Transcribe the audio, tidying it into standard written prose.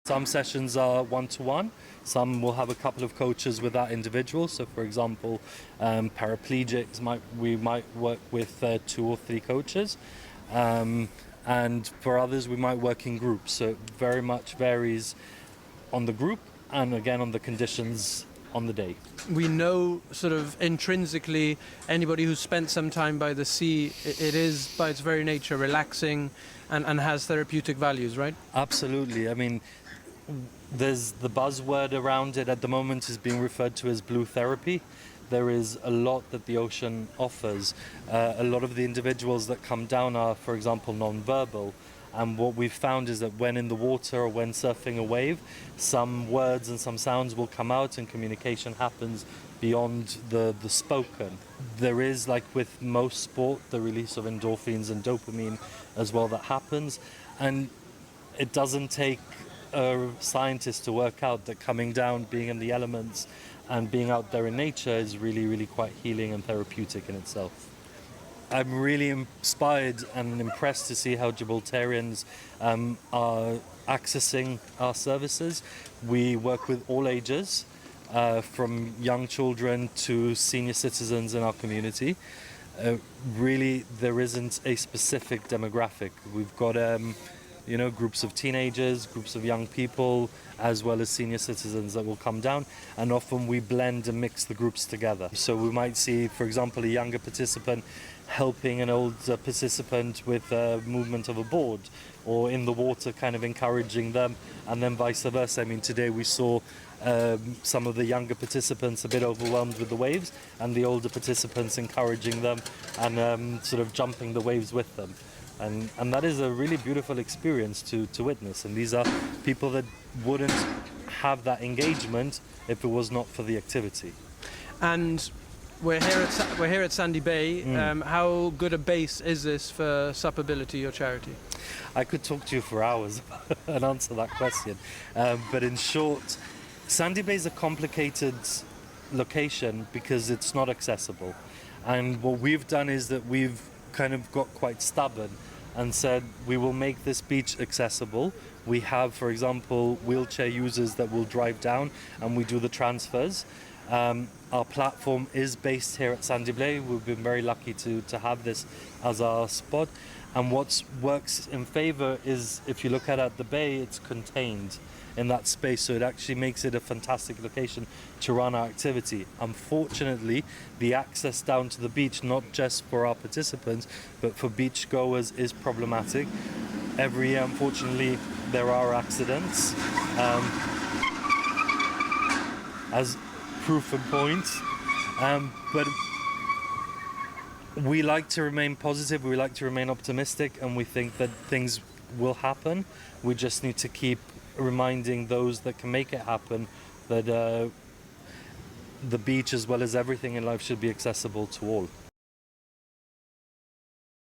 Some sessions are one-to-one, some will have a couple of coaches with that individual. So for example, paraplegics, we might work with 2 or 3 coaches. And for others, we might work in groups. So it very much varies on the group and again on the conditions on the day. We know sort of intrinsically anybody who's spent some time by the sea, it is by its very nature relaxing and has therapeutic values, right? Absolutely. I mean, there's the buzzword around it at the moment is being referred to as blue therapy. There is a lot that the ocean offers. A lot of the individuals that come down are, for example, non-verbal. And what we've found is that when in the water or when surfing a wave, some words and some sounds will come out and communication happens beyond the spoken. There is, like with most sport, the release of endorphins and dopamine as well that happens. And it doesn't take a scientist to work out that coming down, being in the elements and being out there in nature is really, really quite healing and therapeutic in itself. I'm really inspired and impressed to see how Gibraltarians are accessing our services. We work with all ages, from young children to senior citizens in our community. Really, there isn't a specific demographic. We've got groups of teenagers, groups of young people, as well as senior citizens that will come down, and often we blend and mix the groups together. So we might see, for example, a younger participant helping an older participant with movement of a board, or in the water kind of encouraging them, and then vice versa. I mean, today we saw some of the younger participants a bit overwhelmed with the waves, and the older participants encouraging them and sort of jumping the waves with them. And that is a really beautiful experience to witness. And these are people that wouldn't have that engagement if it was not for the activity. And we're here at Sandy Bay. How good a base is this for SUPability, your charity? I could talk to you for hours and answer that question. But in short, Sandy Bay is a complicated location because it's not accessible. And what we've done is that we've kind of got quite stubborn and said we will make this beach accessible. We have, for example, wheelchair users that will drive down and we do the transfers. Our platform is based here at Sandy Bay. We've been very lucky to have this as our spot. And what works in favor is, if you look at the bay, it's contained in that space, so it actually makes it a fantastic location to run our activity. Unfortunately, the access down to the beach, not just for our participants, but for beach goers, is problematic. Every year, unfortunately, there are accidents. As proof and point. But we like to remain positive, we like to remain optimistic, and we think that things will happen. We just need to keep reminding those that can make it happen that the beach, as well as everything in life, should be accessible to all.